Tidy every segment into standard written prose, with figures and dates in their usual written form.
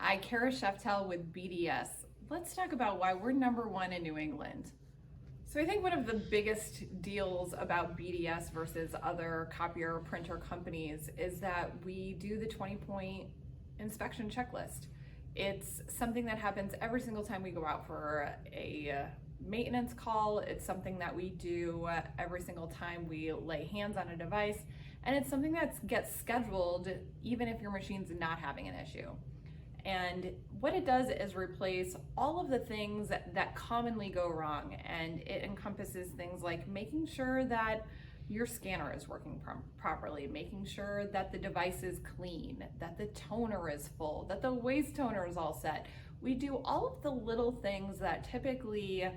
Hi, Kara Sheftel with BDS. Let's talk about why we're #1 in New England. So I think one of the biggest deals about BDS versus other copier or printer companies is that we do the 20-point inspection checklist. It's something that happens every single time we go out for a maintenance call. It's something that we do every single time we lay hands on a device, and it's something that gets scheduled even if your machine's not having an issue. And what it does is replace all of the things that commonly go wrong, and it encompasses things like making sure that your scanner is working properly, making sure that the device is clean, that the toner is full, that the waste toner is all set. We do all of the little things that typically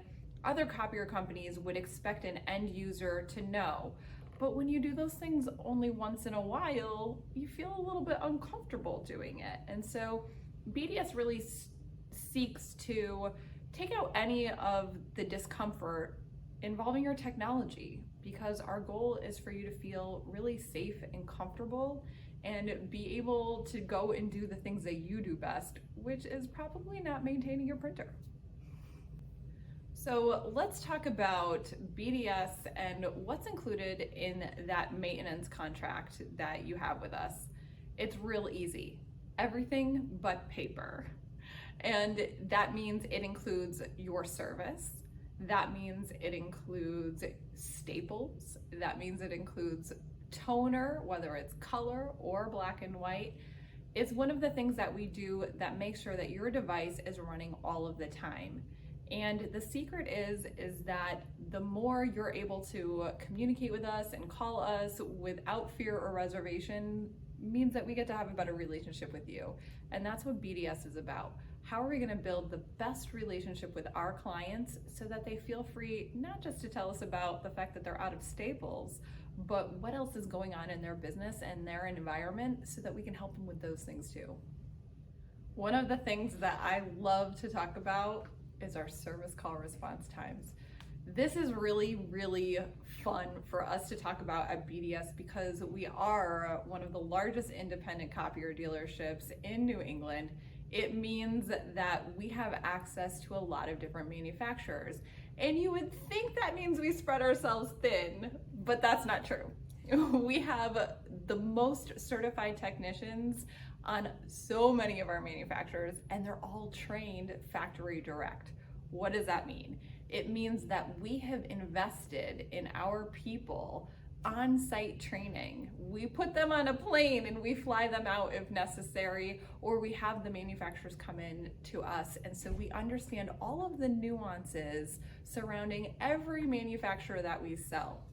other copier companies would expect an end user to know. But when you do those things only once in a while, you feel a little bit uncomfortable doing it. And so BDS really seeks to take out any of the discomfort involving your technology, because our goal is for you to feel really safe and comfortable and be able to go and do the things that you do best, which is probably not maintaining your printer. So let's talk about BDS and what's included in that maintenance contract that you have with us. It's real easy. Everything but paper. And that means it includes your service. That means it includes staples. That means it includes toner, whether it's color or black and white. It's one of the things that we do that makes sure that your device is running all of the time. And the secret is that the more you're able to communicate with us and call us without fear or reservation means that we get to have a better relationship with you. And that's what BDS is about. How are we going to build the best relationship with our clients so that they feel free not just to tell us about the fact that they're out of staples, but what else is going on in their business and their environment so that we can help them with those things too. One of the things that I love to talk about is our service call response times. This is really, really fun for us to talk about at BDS because we are one of the largest independent copier dealerships in New England. It means that we have access to a lot of different manufacturers. And you would think that means we spread ourselves thin, but that's not true. We have the most certified technicians on so many of our manufacturers, and they're all trained factory direct. What does that mean? It means that we have invested in our people on-site training. We put them on a plane and we fly them out if necessary, or we have the manufacturers come in to us. And so we understand all of the nuances surrounding every manufacturer that we sell.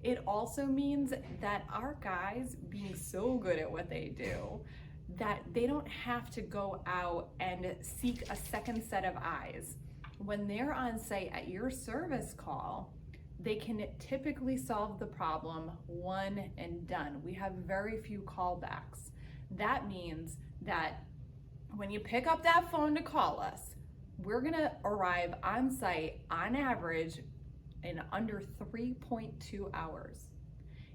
It also means that our guys, being so good at what they do, that they don't have to go out and seek a second set of eyes. When they're on site at your service call, they can typically solve the problem one and done. We have very few callbacks. That means that when you pick up that phone to call us, we're gonna arrive on site on average in under 3.2 hours.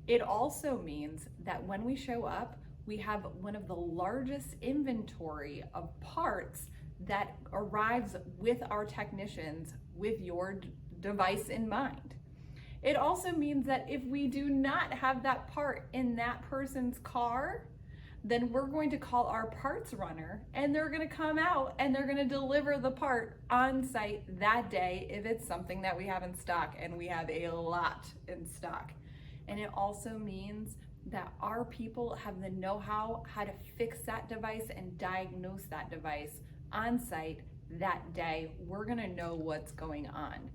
It also means that when we show up, we have one of the largest inventory of parts that arrives with our technicians with your device in mind. It also means that if we do not have that part in that person's car, then we're going to call our parts runner and they're going to come out and they're going to deliver the part on site that day if it's something that we have in stock, and we have a lot in stock. And it also means that our people have the know-how how to fix that device and diagnose that device on site that day. We're gonna know what's going on.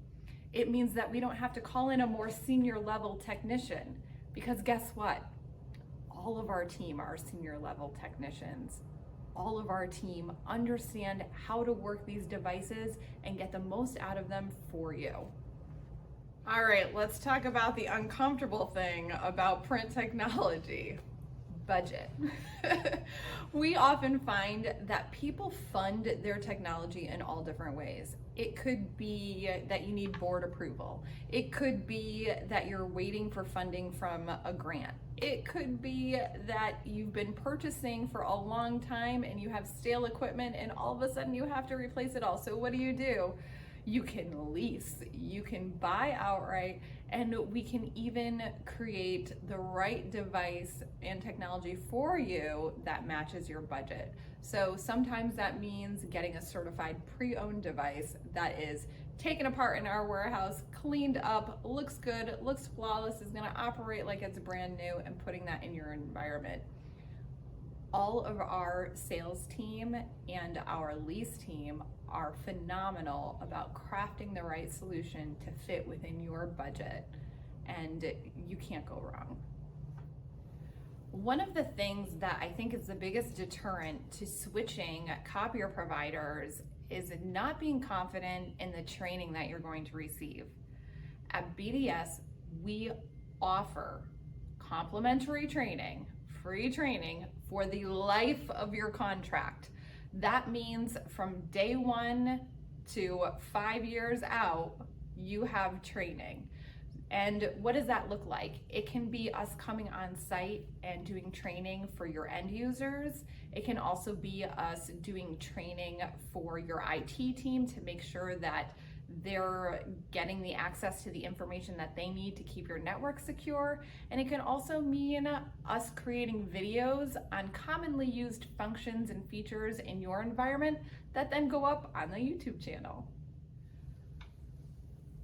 It means that we don't have to call in a more senior level technician, because guess what? All of our team are senior level technicians. All of our team understand how to work these devices and get the most out of them for you. All right, let's talk about the uncomfortable thing about print technology. budget. We often find that people fund their technology in all different ways. It could be that you need board approval. It could be that you're waiting for funding from a grant. It could be that you've been purchasing for a long time and you have stale equipment and all of a sudden you have to replace it all. So what do? You can lease, you can buy outright, and we can even create the right device and technology for you that matches your budget. So sometimes that means getting a certified pre-owned device that is taken apart in our warehouse, cleaned up, looks good, looks flawless, is gonna operate like it's brand new, and putting that in your environment. All of our sales team and our lease team are phenomenal about crafting the right solution to fit within your budget, and you can't go wrong. One of the things that I think is the biggest deterrent to switching copier providers is not being confident in the training that you're going to receive. At BDS, we offer complimentary training, free training for the life of your contract. That means from day 1 to 5 years out, you have training. And what does that look like? It can be us coming on site and doing training for your end users. It can also be us doing training for your IT team to make sure that they're getting the access to the information that they need to keep your network secure. And it can also mean us creating videos on commonly used functions and features in your environment that then go up on the YouTube channel.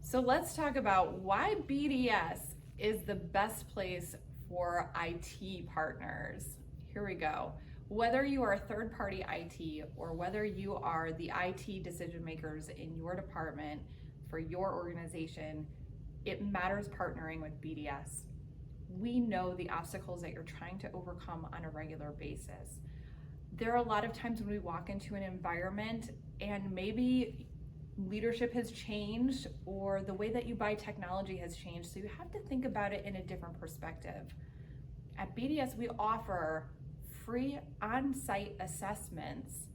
So let's talk about why BDS is the best place for IT partners. Here we go. Whether you are a third-party IT or whether you are the IT decision makers in your department for your organization, it matters partnering with BDS. We know the obstacles that you're trying to overcome on a regular basis. There are a lot of times when we walk into an environment and maybe leadership has changed or the way that you buy technology has changed, so you have to think about it in a different perspective. At BDS, we offer free on-site assessments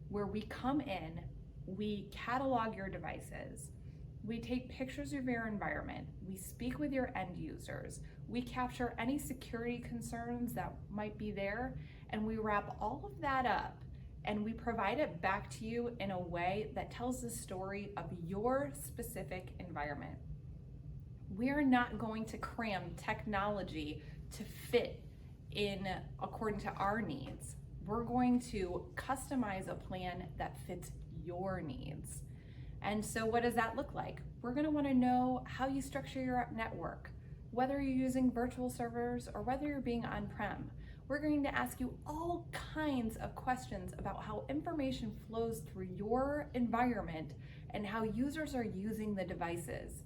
where we come in, we catalog your devices, we take pictures of your environment, we speak with your end users, we capture any security concerns that might be there, and we wrap all of that up and we provide it back to you in a way that tells the story of your specific environment. We are not going to cram technology to fit in according to our needs. We're going to customize a plan that fits your needs. And so what does that look like? We're going to want to know how you structure your network, whether you're using virtual servers or whether you're being on-prem. We're going to ask you all kinds of questions about how information flows through your environment and how users are using the devices.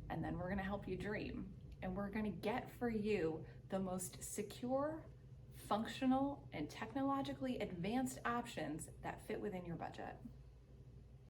And then we're going to help you dream. And we're going to get for you the most secure, functional, and technologically advanced options that fit within your budget.